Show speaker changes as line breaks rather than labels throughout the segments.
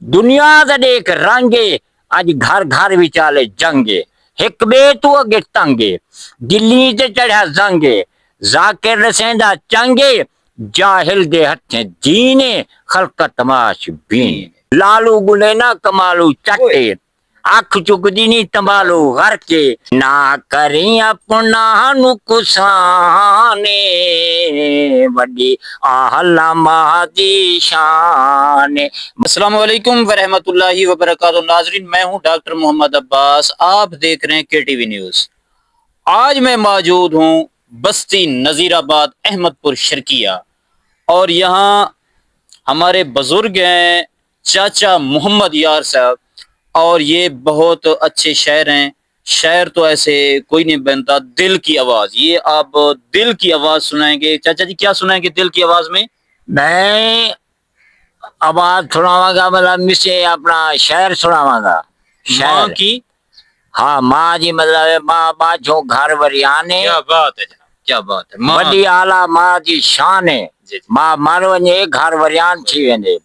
दुनिया दा देख रंगे अज घर घर विचाले जंगे हिक बे तू अगे तंगे दिल्ली ते चढ़ा जंगे जाकिर रसेंदा चंगे जाहिल दे हथे जीने खलक तमाश बीने लालू गुले ना कमालू चट्टे अख चुकदी नी तंबालू घर के ना करी अपना नुकसाने वडी आहला मादी शान।
अस्सलाम वालेकुम वरहमतुल्लाहि वबरकातुहू। नाजरीन, मैं हूं डॉक्टर मोहम्मद अब्बास। आप देख रहे हैं केटीवी न्यूज। आज मैं मौजूद हूं बस्ती नजीराबाद अहमदपुर शर्किया और यहाँ हमारे बुजुर्ग हैं चाचा मोहम्मद यार साहब और ये बहुत अच्छे शायर हैं। शायर तो ऐसे कोई नहीं बनता, दिल की आवाज। ये आप दिल की आवाज सुनाएंगे। चाचा जी क्या सुनाएंगे दिल की आवाज में?
मैं आवाज सुनावागा मतलब मिसे अपना शहर सुनावागा
माँ
शहर
की।
हाँ माँ जी मतलब माँ बाजो घर वरियाने
क्या बात है जनाब, क्या बात है। माँ
वडी आला माँ जी शान है
जी, जी।
माँ मर वञे घर वरियान थी वेंदे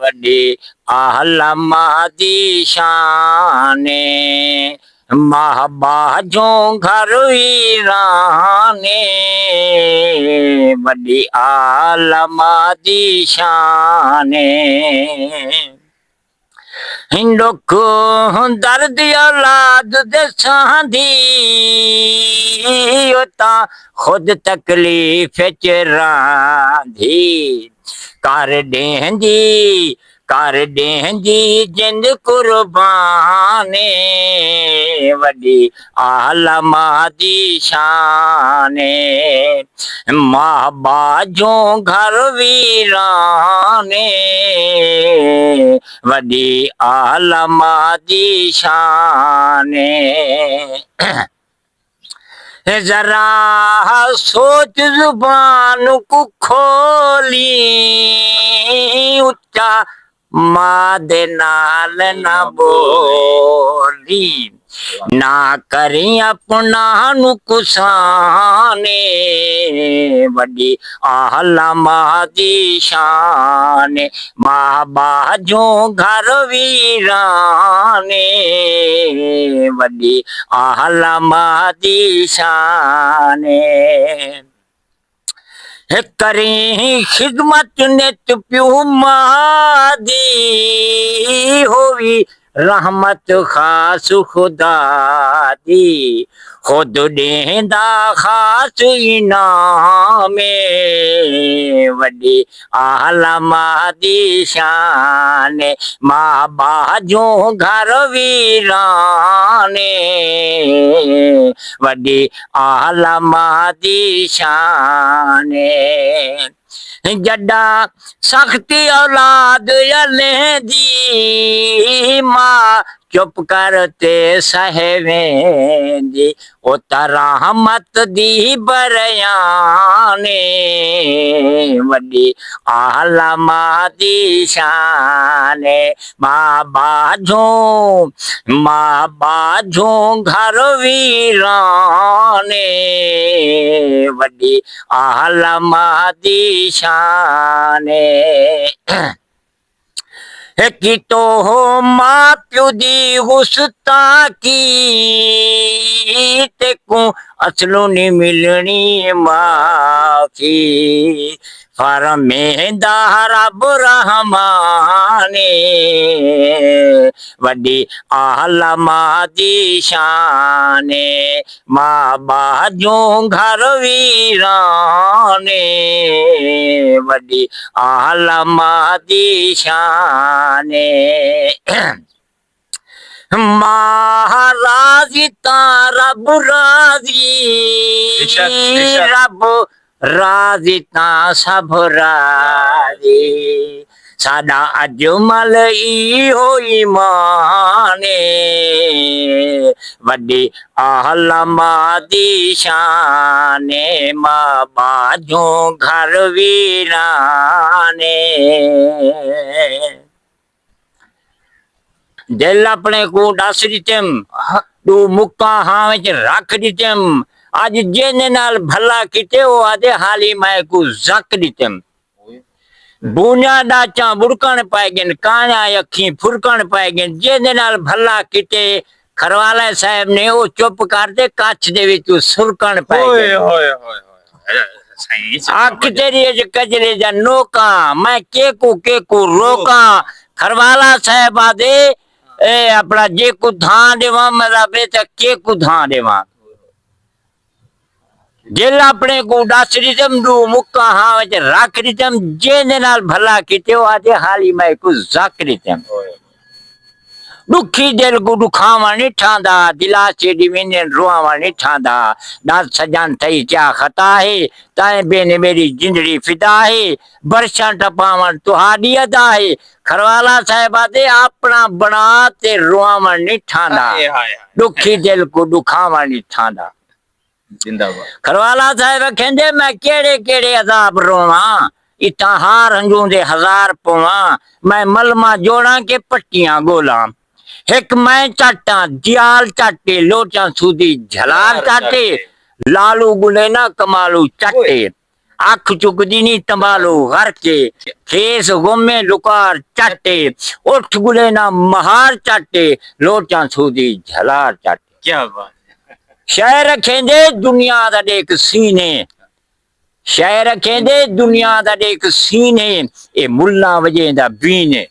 वडी आहला माँ दी शान माँ बाजो घर वीराने वडी आला माँ दी शान दुख दर्द औलाद दे सांधी ता खुद तकलीफ च रांधी कर देंदी जिंद कुर्बाने वडी आला माँ दी शाने माँ बाजो घर वीराने वडी आला माँ दी शाने। जरा सोच जुबान को खोली उच्चा माँ दे नाल ना बोली ना करी अपना नुकसाने वडी आहला माँ दी शान माँ बाजो घर वीराने वडी आहला माँ दी शान करी खिदमत नित प्यू माँ दी होवी रहमत खास खुदा दी खुद देंदा खास इनाम वडी आहला माँ दी शान माँ बाजो घर वीराने वडी आहला माँ दी शान जड्डा सख्ती औलाद यले दी माँ चुप करते सहवेंदी ओ रहमत दी बरयाने वडी आहला माँ दी शान माँ बाजो घर वीराने वडी आहला माँ दी शान की तो हो माँ प्यू दी गुस्ता की ते को असलो नहीं मिलनी माफी फरमेंदा रब रहमाने वडी आहला माँ दी शान माँ बाजो घर वीराने वडी आहला माँ दी शान महाराजी तारा बुराजी रब राजी ता सब राजी साडा अजमल इहो ईमाने वडी आहला माँ दी शान माँ बाजो घर वीराने दिल अपने को दस दितम तू मुक्का हाँ विच रख दितम अज जिन नाल भला किते वो आदे हाली मैं को जक दितम ਬੂਨਿਆਂ ਡਾਚਾਂ ਬੁੜਕਣ ਪੈ ਗਏ, ਕਾਣਿਆਂ ਅੱਖੀਂ ਫੁਰਕਣ ਪੈ ਗਏ, ਜਿਹਦੇ ਨਾਲ ਭੱਲਾ ਕਿਤੇ ਖਰਵਾਲਾ ਸਾਹਿਬ ਨੇ ਉਹ ਚੁੱਪ ਕਰਦੇ, ਕੱਛ ਦੇ ਵਿੱਚ ਸੁਰਕਣ ਪੈ ਗਏ।
ਹੋਏ ਸਹੀ
ਅੱਖ ਤੇਰੀ ਅਜ ਕਜਰੇ ਜਾਂ ਨੋਕਾਂ, ਮੈਂ ਕੇ ਕੋ ਰੋਕਾਂ। ਖਰਵਾਲਾ ਸਾਹਿਬ ਆਦੇ ਇਹ ਆਪਣਾ ਜੇ ਕੋ ਧਾਂ ਦੇਵਾਂ, ਮੇਰਾ ਬੇਟਾ ਕੇ ਕੋ ਧਾਂ ਦੇਵਾਂ। ਜਿਲ ਆਪਣੇ ਕੋ ਦੱਸ ਰਿਤਮ ਦੂ ਮੁੱਕਾ ਹਾਂ ਵਿੱਚ ਰੱਖ ਰਿਤਮ, ਜਿਹਦੇ ਨਾਲ ਭਲਾ ਕੀਤੇ ਉਹ ਆਦੇ ਹਾਲੀ ਮੈਂ ਕੋ ਜ਼ਕ ਰਿਤਮ। ਦੁਖੀ ਦਿਲ को दुखावा नहीं ठांदा, दिला से डिवीने रुआवा नहीं ठांदा। दास सजन थई क्या खता है, ताए बेने मेरी जिंदड़ी फिदा है। बरसा टपावन तुहाडी अदा है। खरवाला साहब आदे अपना बना ते रुआवा नहीं ठांदा, दुखी दिल को दुखावा नहीं ठांदा।
जिंदाबाद।
खरवाला साहब कहंदे मैं केड़े केड़े अजाब रोवा, इता हार हंजू दे हजार पवा। मैं मलमा जोड़ा के पट्टियां गोला, एक मैं चाटा दियाल चाटे, लोचा सूदी झलार चाटे। लालू गुले ना कमालू चाटे, अख चुकदी नी तंबालू घर के। खेस गुमे लुकार चाटे, उठ गुले ना महार चाटे, लोचा सूदी झलार चाटे।
क्या बात है।
शहर रखेंदे दुनिया दा देख सीने, शहर रखेंदे दुनिया दा देख सीने। ए मुल्ला वजे दा बीने,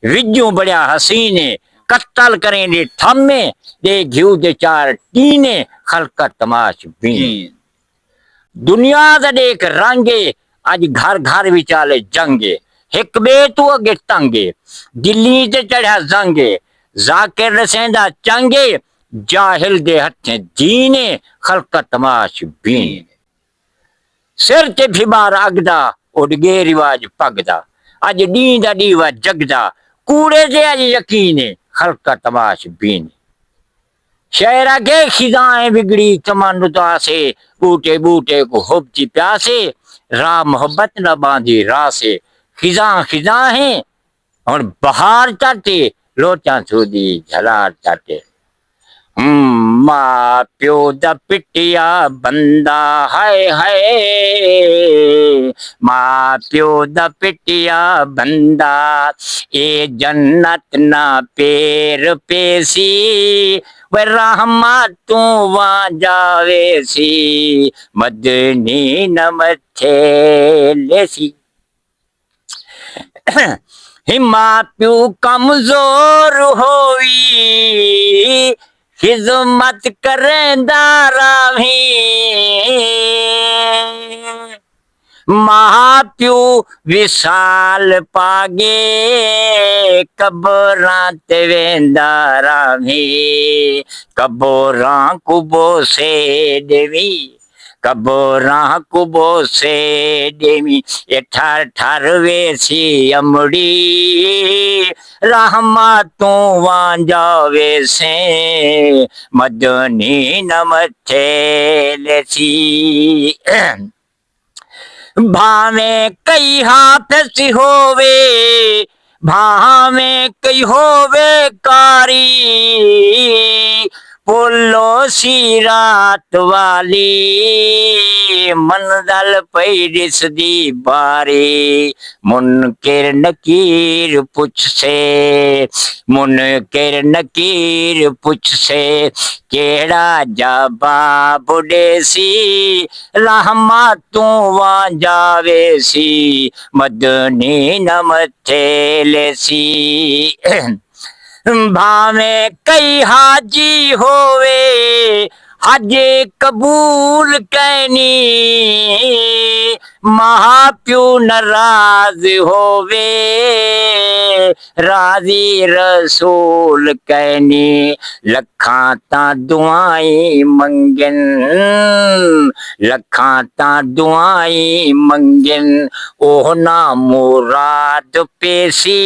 विजू बड़िया हसीने। कत्तल करेंगे थम्मे, दे घिउ दे चार टीने, खलका तमाश बीन। दुनिया दा देख रंगे, अज घर घर विचाले जंगे। हिक बे तू अगे तंगे, दिल्ली ते चढ़ा जंगे। जाकिर रसेंदा चंगे, जाहिल दे हथे जीने, खलका तमाश बीन। सिर ते फिबार अगदा, उडगे रिवाज पगदा। अज डी दा दीवा जगदा, कूड़े दे अज यकीने, खलका तमाश बीन। शहरा के खिजाएं बिगड़ी तमन्नुता से, बूटे बूटे को हुब्बती प्यासे। राह मोहब्बत न बांधी राह से, खिजा खिजा है और बहार चाटे, लोचा सूदी झलार चाटे। मां प्यो दा पिटिया बंदा हाय हाय, मां प्यो दा पिटिया बंदा। ए जन्नत ना पेर पेसी, वे रहमतू वहां जावेसी। मदनी न मथे लेसी। हिम्मा प्यू कमजोर होवी, खिदमत करेंदा रावी। महाप्यू विशाल पागे, कबरां ते वेंदा रावी। कबरां कुबो से देवी, कबरां कुबो से देवी। ये ठर ठर वेसी अमड़ी, रहमतू वहां जावे से। मदनी न मथे लेसी। भावे कई हाफिज होवे, भावे कई होवे कारी। पोलो सी रात वाली, मंदल पई दिसदी बारी। मुनकिर नकीर पुछ से, मुनकिर नकीर पुछ से। केड़ा जवाब देसी, रहमतू वहां जावेसी। मदनी न मथे लेसी। भावे कई हाजी होवे, हजे कबूल कैनी। महाप्यू नाराज होवे, राजी रसूल कैनी। लखां तां दुआई मंगन, लखां तां दुआई मंगन। ओह ना मुराद पेसी,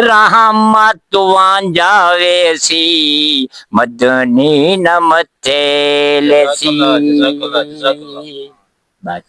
रहमत वहां जावेसी। मदनी न मथे लेसी। बस।